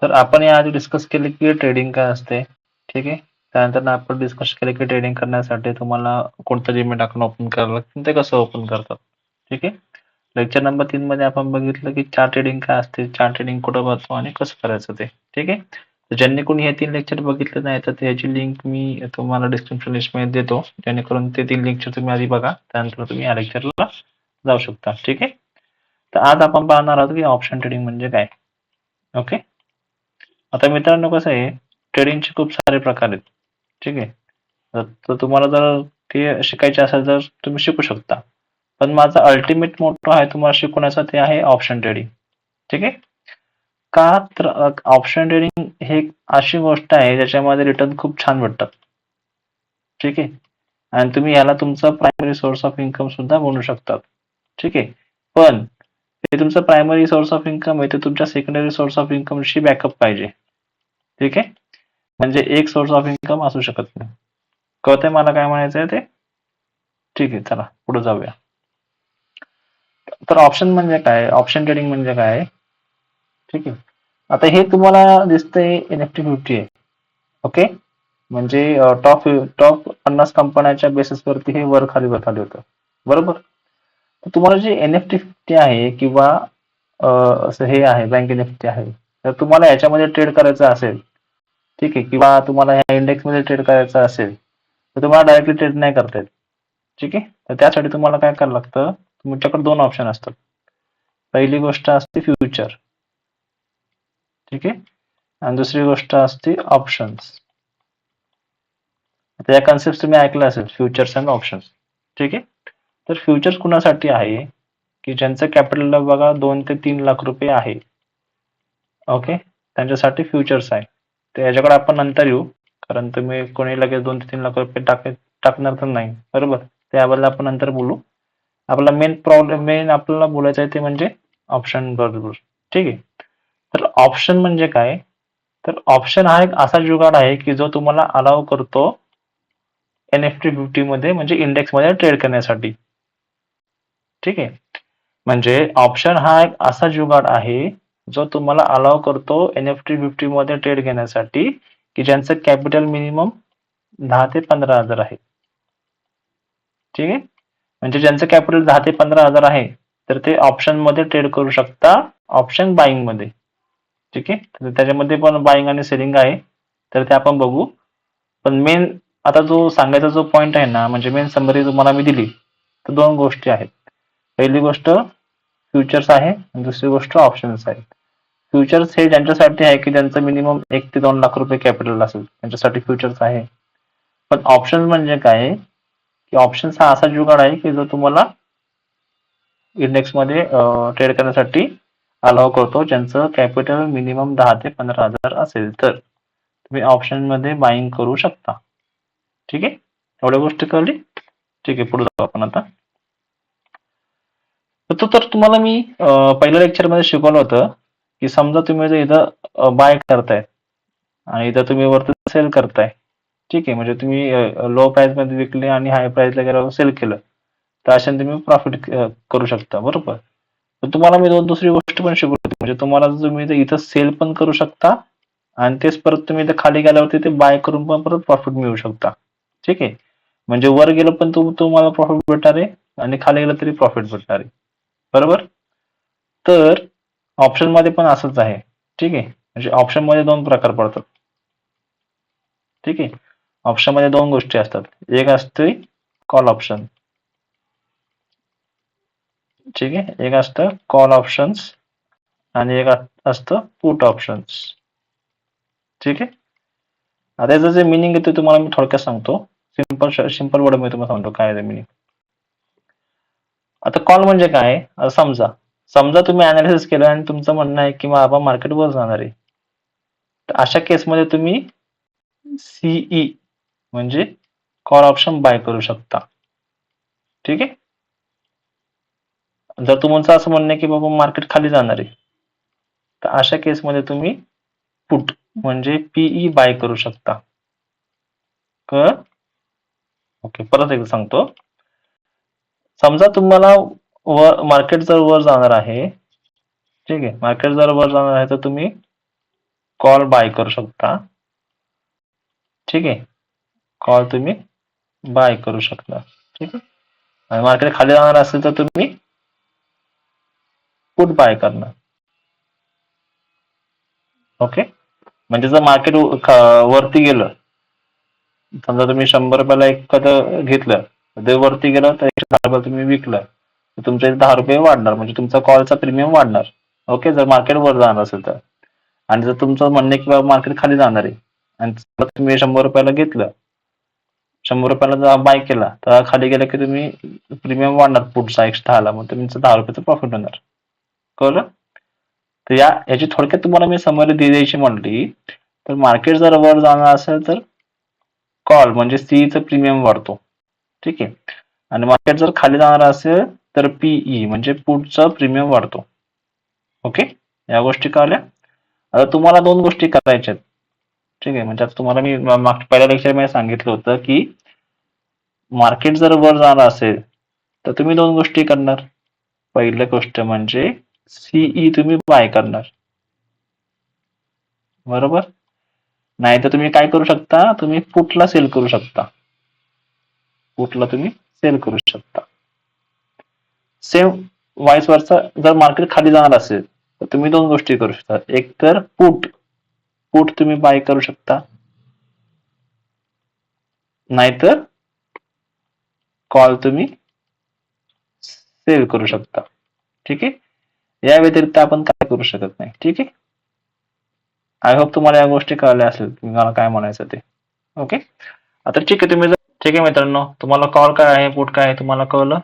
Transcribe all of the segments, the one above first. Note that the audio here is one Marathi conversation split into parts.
तर आपण याआधी डिस्कस केले की ट्रेडिंग काय असते. ठीक आहे. त्यानंतर आपण डिस्कस केले की ट्रेडिंग करण्यासाठी तुम्हाला कोणतं डिमॅट अकाउंट ओपन करावं लागतं, ते कसं ओपन करतात. ठीक आहे. लेक्चर नंबर 3 मध्ये आपण बघितलं की चार्ट ट्रेडिंग काय असते, चार्ट ट्रेडिंग कुठं भरतो आणि कसं करायचं ते. ठीक आहे. तर ज्यांनी कोणी हे 3 लेक्चर बघितले नाही तर त्याची लिंक मी तुम्हाला डिस्क्रिप्शन लिस्टमध्ये देतो, जेणेकरून ते 3 लेक्चर तुम्ही आधी बघा, त्यानंतर तुम्ही या लेक्चरला जाऊ शकता. ठीक आहे. तर आज आपण पाहणार आहोत की ऑप्शन ट्रेडिंग म्हणजे काय. ओके. आता मित्रांनो कसं आहे, ट्रेडिंगचे खूप सारे प्रकार आहेत. ठीक आहे. तर तुम्हाला जर ते शिकायचे असेल तर तुम्ही शिकू शकता. पण माझा अल्टिमेट मोटो आहे तुम्हाला शिकवण्याचा, ते आहे ऑप्शन ट्रेडिंग. ठीक आहे. का तर ऑप्शन ट्रेडिंग हे एक अशी गोष्ट आहे ज्याच्यामध्ये रिटर्न खूप छान भेटतात. ठीक आहे. आणि तुम्ही याला तुमचा प्रायमरी सोर्स ऑफ इन्कम सुद्धा बनवू शकतात. ठीक आहे. पण हे तुमचं प्रायमरी सोर्स ऑफ इन्कम आहे, ते तुमच्या सेकंडरी सोर्स ऑफ इन्कमशी बॅकअप पाहिजे. ठीक आहे. म्हणजे एक सोर्स ऑफ इन्कम असू शकत नाही. कळतंय मला काय म्हणायचं आहे ते? ठीक आहे. चला पुढे जाऊया. तर ऑप्शन म्हणजे काय, ऑप्शन ट्रेडिंग म्हणजे काय. ठीक आहे. आता हे तुम्हाला दिसतंय निफ्टी 50 आहे. ओके. म्हणजे टॉप टॉप 50 कंपन्यांच्या बेसिसवरती हे वर खाली होतं. बरोबर. तर तुम्हाला जे एनएफटी 50 आहे किंवा असं हे आहे बँक निफ्टी आहे, तर तुम्हाला याच्यामध्ये ट्रेड करायचं असेल, ठीक आहे, किंवा तुम्हाला ह्या इंडेक्स मध्ये ट्रेड करायचं असेल, तर तुम्हाला डायरेक्टली ट्रेड नाही करता येत. ठीक आहे. तर त्यासाठी तुम्हाला काय करावं लागतं, तुमच्याकडे 2 ऑप्शन असतात. पहिली गोष्ट असते फ्युचर. ठीक आहे. आणि दुसरी गोष्ट असते ऑप्शन्स. आता या कन्सेप्ट तुम्ही ऐकलं असेल, फ्युचर्स अँड ऑप्शन्स. ठीक आहे. तर फ्युचर्स कुणासाठी आहे, की ज्यांचं कॅपिटल बघा 2 ते 3 लाख रुपये आहे. ओके. त्यांच्यासाठी फ्युचर्स आहे. तर याच्याकडे आपण नंतर येऊ, कारण तुम्ही कोणी लगेच 2 ते 3 लाख रुपये टाकणार तर नाही. बरोबर. त्याबद्दल आपण नंतर बोलू. आपला मेन आपल्याला बोलायचं आहे ते म्हणजे ऑप्शन बरोबर. ठीक आहे. तर ऑप्शन म्हणजे काय, तर ऑप्शन हा एक असा जुगाड आहे की जो तुम्हाला अलाव करतो एनएफटी 50 मध्ये, म्हणजे इंडेक्स मध्ये ट्रेड करण्यासाठी. ठीक आहे. म्हणजे ऑप्शन हा एक असा जुगाड आहे जो तुम्हाला अलाव करतो एनएफटी 50 मध्ये ट्रेड घेण्यासाठी, की ज्यांचं कॅपिटल मिनिमम 10 ते 15,000 आहे. ठीक आहे. म्हणजे ज्यांचं कॅपिटल 10 ते 15,000 आहे, तर ते ऑप्शन मध्ये ट्रेड करू शकता, ऑप्शन बाईंग मध्ये. ठीक आहे. तर त्याच्यामध्ये पण बाईंग आणि सेलिंग आहे, तर ते आपण बघू. पण मेन आता जो सांगायचा जो पॉइंट आहे ना, म्हणजे मेन समरी तुम्हाला मी दिली, तर 2 गोष्टी आहेत. पहिली गोष्ट फ्युचर्स आहे आणि दुसरी गोष्ट ऑप्शन्स आहे. फ्युचर्स हे ज्यांच्यासाठी आहे की ज्यांचं मिनिमम 1 ते 2 लाख रुपये कॅपिटल असेल, त्यांच्यासाठी फ्युचर्स आहे. पण ऑप्शन म्हणजे काय, की ऑप्शन्स हा असा जुगाड आहे की जो तुम्हाला इंडेक्स मध्ये ट्रेड करण्यासाठी अलाव करतो, ज्यांचं कॅपिटल मिनिमम 10 ते 15,000 असेल, तर तुम्ही ऑप्शन मध्ये बाईंग करू शकता. ठीक आहे. एवढ्या गोष्टी कळली. ठीक आहे. पुढे जाऊ आपण आता. तर तुम्हाला मी पहिल्या लेक्चर मध्ये शिकवलं होतं की समजा तुम्ही जर इथं बाय करताय आणि इथं तुम्ही वरती सेल करताय. ठीक आहे. म्हणजे तुम्ही लो प्राइस मध्ये विकले आणि हाय प्राइसला गेल्यावर सेल केलं, तर अशाने तुम्ही प्रॉफिट करू शकता. बरोबर. तर तुम्हाला मी दुसरी गोष्ट पण शिकवली, म्हणजे तुम्हाला तुम्ही इथं सेल पण करू शकता आणि तेच परत तुम्ही इथं खाली गेल्यावरती ते बाय करून पण परत प्रॉफिट मिळवू शकता. ठीक आहे. म्हणजे वर गेलं पण तुम्हाला प्रॉफिट भेटणार आहे आणि खाली गेलं तरी प्रॉफिट भेटणार आहे. बरोबर. तर ऑप्शन मध्ये पण असंच आहे. ठीक आहे. म्हणजे ऑप्शन मध्ये 2 प्रकार पडतात. ठीक आहे. ऑप्शन मध्ये 2 गोष्टी असतात. एक असते कॉल ऑप्शन. ठीक आहे. एक असतं कॉल ऑप्शन्स आणि एक असतं पुट ऑप्शन्स. ठीक आहे. आता याचं जे मिनिंग आहे ते तुम्हाला मी थोडक्यात सांगतो. सिंपल वर्ड मध्ये तुम्हाला सांगतो काय आहे मिनिंग. आता कॉल म्हणजे काय, आता समजा समजा तुम्ही अनालिसिस केलं आणि तुमचं म्हणणं आहे की बाबा मार्केट वर जाणार आहे, तर अशा केसमध्ये तुम्ही सीई म्हणजे कॉल ऑप्शन बाय करू शकता. ठीक आहे. जर तुमचं असं म्हणणं आहे की बाबा मार्केट खाली जाणार आहे, तर अशा केसमध्ये तुम्ही पुट म्हणजे पीई बाय करू शकता. कळलं? ओके. परत एकदा सांगतो. समजा तुम्हाला मार्केट जर वर जाणार आहे, ठीक आहे, मार्केट जर वर जाणार आहे, तर तुम्ही कॉल बाय करू शकता. ठीक आहे. कॉल तुम्ही बाय करू शकता. ठीक आहे. आणि मार्केट खाली जाणार असेल तर तुम्ही पुट बाय करणार. ओके. म्हणजे जर मार्केट वरती गेलं, समजा तुम्ही 100 रुपयाला एखादं घेतलं, ते वरती गेलं तर 110 रुपये तुम्ही विकलं, तर तुमचे 10 रुपये वाढणार, म्हणजे तुमचा कॉलचा प्रीमियम वाढणार. ओके. जर मार्केट वर जाणार असेल तर. आणि जर तुमचं म्हणणं आहे की बाबा मार्केट खाली जाणार आहे आणि तुम्ही 100 रुपयाला घेतलं, 100 रुपयाला जर बाय केला तर खाली गेला की तुम्ही प्रीमियम वाढणार पुढचा 110ला, मग तुमचं 10 रुपयाचं प्रॉफिट होणार. कळलं? तर याची थोडक्यात तुम्हाला मी समरी द्यायची म्हणली, तर मार्केट जर वर जाणार असेल तर कॉल म्हणजे सीचं प्रीमियम वाढतो. ठीक आहे. आणि मार्केट जर खाली जाणार असेल तर पीई म्हणजे पुढचा प्रीमियम वाढतो. ओके. या गोष्टी कळल्या. आता तुम्हाला 2 गोष्टी करायच्या आहेत. ठीक आहे. म्हणजे आता तुम्हाला मी पहिल्या लेक्चरमध्ये सांगितलं होतं की मार्केट जर वर जाणार असेल तर तुम्ही 2 गोष्टी करणार. पहिली गोष्ट म्हणजे सीई तुम्ही बाय करणार. बरोबर. नाही तर तुम्ही काय करू शकता, तुम्ही पुटला सेल करू शकता. पुटला तुम्ही सेल करू शकता. सेम वाईस वर्सा जर मार्केट खाली जाणार असेल तर तुम्ही 2 गोष्टी करू शकता. एक तर पुट पुट तुम्ही बाय करू शकता, नाहीतर कॉल तुम्ही सेल करू शकता. ठीक आहे. या व्यतिरिक्त आपण काय करू शकत नाही. ठीक आहे. आय होप तुम्हाला या गोष्टी कळल्या असेल मला काय म्हणायचं ते. ओके. आता ठीक आहे. तुम्ही जर ठीक आहे मित्रांनो, तुम्हाला कॉल काय आहे, पुट काय आहे तुम्हाला कळलं.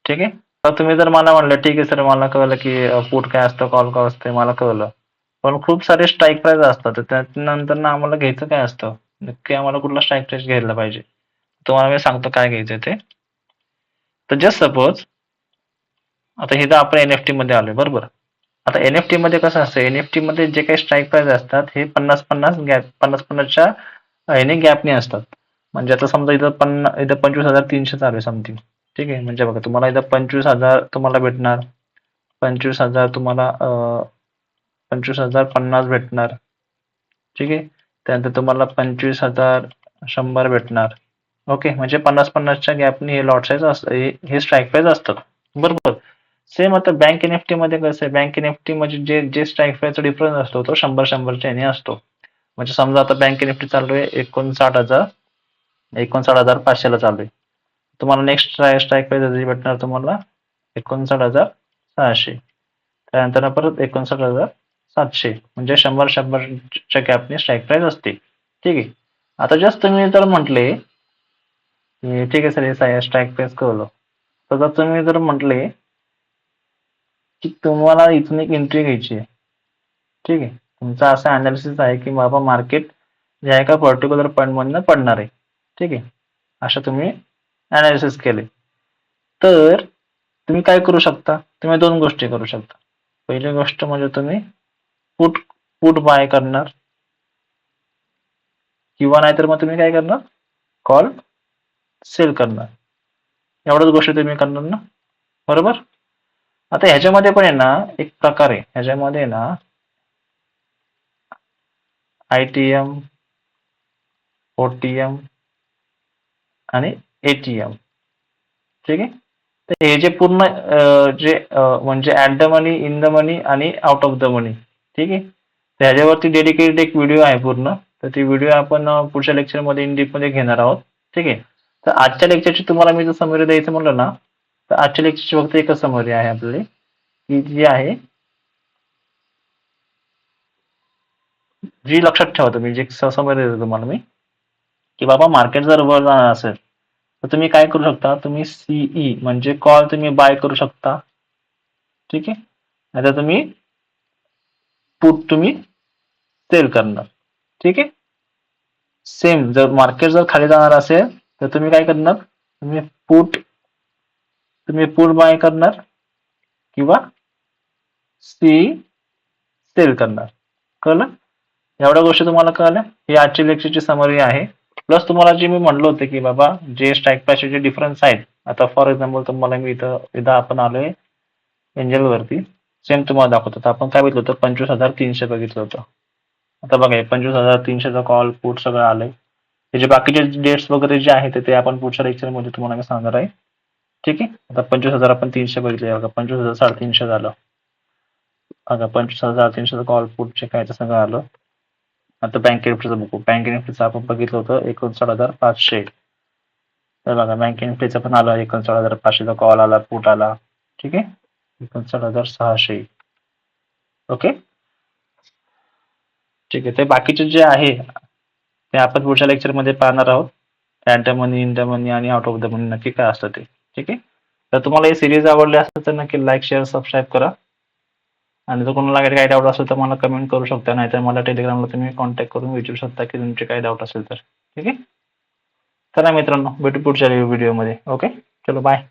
ठीक आहे. तर तुम्ही जर मला म्हणलं ठीक आहे सर मला कळलं की पुट काय असतं, कॉल काय असते, मला कळलं. पण खूप सारे स्ट्राईक प्राइस असतात, तर त्यानंतर ना आम्हाला घ्यायचं काय असतं, नक्की आम्हाला कुठला स्ट्राईक प्राइस घ्यायला पाहिजे. तुम्हाला मी सांगतो काय घ्यायचं ते. तर जस्ट सपोज आता हे तर आपण एनएफटी मध्ये आलोय, बरोबर. आता एनएफटी मध्ये कसं असतं, एनएफटी मध्ये जे काही स्ट्राईक प्राइस असतात हे 50-50च्या ह्याने गॅपने असतात. म्हणजे आता समजा इथं 25,300 चालू आहे समथिंग. ठीक आहे. म्हणजे बघा तुम्हाला इथं 25,000 तुम्हाला भेटणार, 25,000 तुम्हाला 25,050 भेटणार. ठीक आहे. त्यानंतर तुम्हाला 25,100 भेटणार. ओके. म्हणजे 50-50च्या गॅपने हे लॉट साईज असतं, हे स्ट्राईक प्राइस असतात. बरोबर. सेम आता बँक एनएफटी मध्ये कसं आहे, बँक एनएफटी मध्ये जे स्ट्राईक प्राइसचा डिफरन्स असतो तो 100-100च्या ह्याने असतो. म्हणजे समजा आता बँक निफ्टी चालू आहे 59,500 ला चालू आहे. तुम्हाला नेक्स्ट स्ट्राईक प्राइस भेटणार तुम्हाला 59,600. त्यानंतर परत 59,700. म्हणजे 100-100च्या गॅपने स्ट्राईक प्राइस असते. ठीक आहे. आता जस्ट तुम्ही जर म्हटले ठीक आहे सर हे स्ट्राईक प्राइस कळलं, तर जर तुम्ही जर म्हटले की तुम्हाला इथून एक एंट्री घ्यायची आहे. ठीक आहे. तुमचा असा अनालिसिस आहे की बाबा मार्केट या एका पर्टिक्युलर पॉईंट मधनं पडणार आहे. ठीक आहे. असं तुम्ही अनालिसिस केले तर तुम्ही काय करू शकता, तुम्ही 2 गोष्टी करू शकता. पहिली गोष्ट म्हणजे तुम्ही पुट पुट बाय करणार, किंवा नाहीतर मग तुम्ही काय करणार, कॉल सेल करणार. एवढ्याच गोष्टी तुम्ही करणार ना. बरोबर. आता ह्याच्यामध्ये पण आहे ना एक प्रकार आहे, ह्याच्यामध्ये ना आयटीएम, ओटीएम आणि एटीएम. ठीक आहे. तर हे जे पूर्ण जे म्हणजे at the money, in the money आणि आउट ऑफ द मनी. ठीक आहे. तर ह्याच्यावरती डेडिकेटेड एक व्हिडिओ आहे पूर्ण, तर ती व्हिडिओ आपण पुढच्या लेक्चरमध्ये इन डीप मध्ये घेणार आहोत. ठीक आहे. तर आजच्या लेक्चरची तुम्हाला मी जर समरी द्यायचं म्हणलं ना, तर आजच्या लेक्चरची फक्त एकच समरी आहे आपली, की जी आहे जी लक्षात ठेवा तुम्ही, जे समरी देतो तुम्हाला मी, की बाबा मार्केट जर वर जाणार असेल तर तुम्ही काय करू शकता, तुम्ही सीई म्हणजे कॉल तुम्ही बाय करू शकता. ठीक आहे. नाहीतर तुम्ही पुट तुम्ही सेल करणार. ठीक आहे. सेम जर मार्केट जर खाली जाणार असेल तर तुम्ही काय करणार, तुम्ही पुट बाय करणार किंवा सी सेल करणार. कळलं. एवढ्या गोष्टी तुम्हाला कळल्या. ही आजची लेक्चरची समरी आहे. प्लस तुम्हाला जे मी म्हणलं होतं की बाबा जे स्ट्राईक प्राइसचे जे डिफरन्स आहेत, आता फॉर एक्झाम्पल तुम्हाला मी इथं आपण आलोय एंजल वरती, सेम तुम्हाला दाखवतो. आपण काय बघितलं होतं, 25,300 बघितलं होतं. आता बघा हे 25,300चा कॉल पुट सगळं आलंय. त्याचे बाकीचे डेट्स वगैरे जे आहेत ते आपण पुढच्या लेक्चरमध्ये तुम्हाला मी सांगणार आहे. ठीक आहे. आता 25,000 आपण 300 बघितले बघा, 25,350 झालं. बघा 25,300चा कॉल पुटचे काय ते सगळं आलं. आता बँक निफ्टीचं बघू. बँक निफ्टीचं आपण बघितलं होतं 59,500. तर बघा बँक निफ्टीचं पण आलं 59,500चा कॉल आला, पुट आला. ठीक आहे. 59,600. ओके. ठीक आहे. ते बाकीचे जे आहे ते आपण पुढच्या लेक्चरमध्ये पाहणार आहोत. And money, in the money आणि आउट ऑफ द मनी नक्की काय असतं ते. ठीक आहे. तर तुम्हाला ही सिरीज आवडली असेल तर नक्की लाईक, शेअर, सबस्क्राईब करा. आणि जर कोणाला काही डाऊट असेल तर मला कमेंट करू शकता, नाहीतर मला टेलिग्रामला तुम्ही कॉन्टॅक्ट करून विचारू शकता की तुमचे काही डाऊट असेल तर. ठीक आहे. चला मित्रांनो, भेटू पुढच्या व्हिडिओमध्ये. ओके. चलो बाय.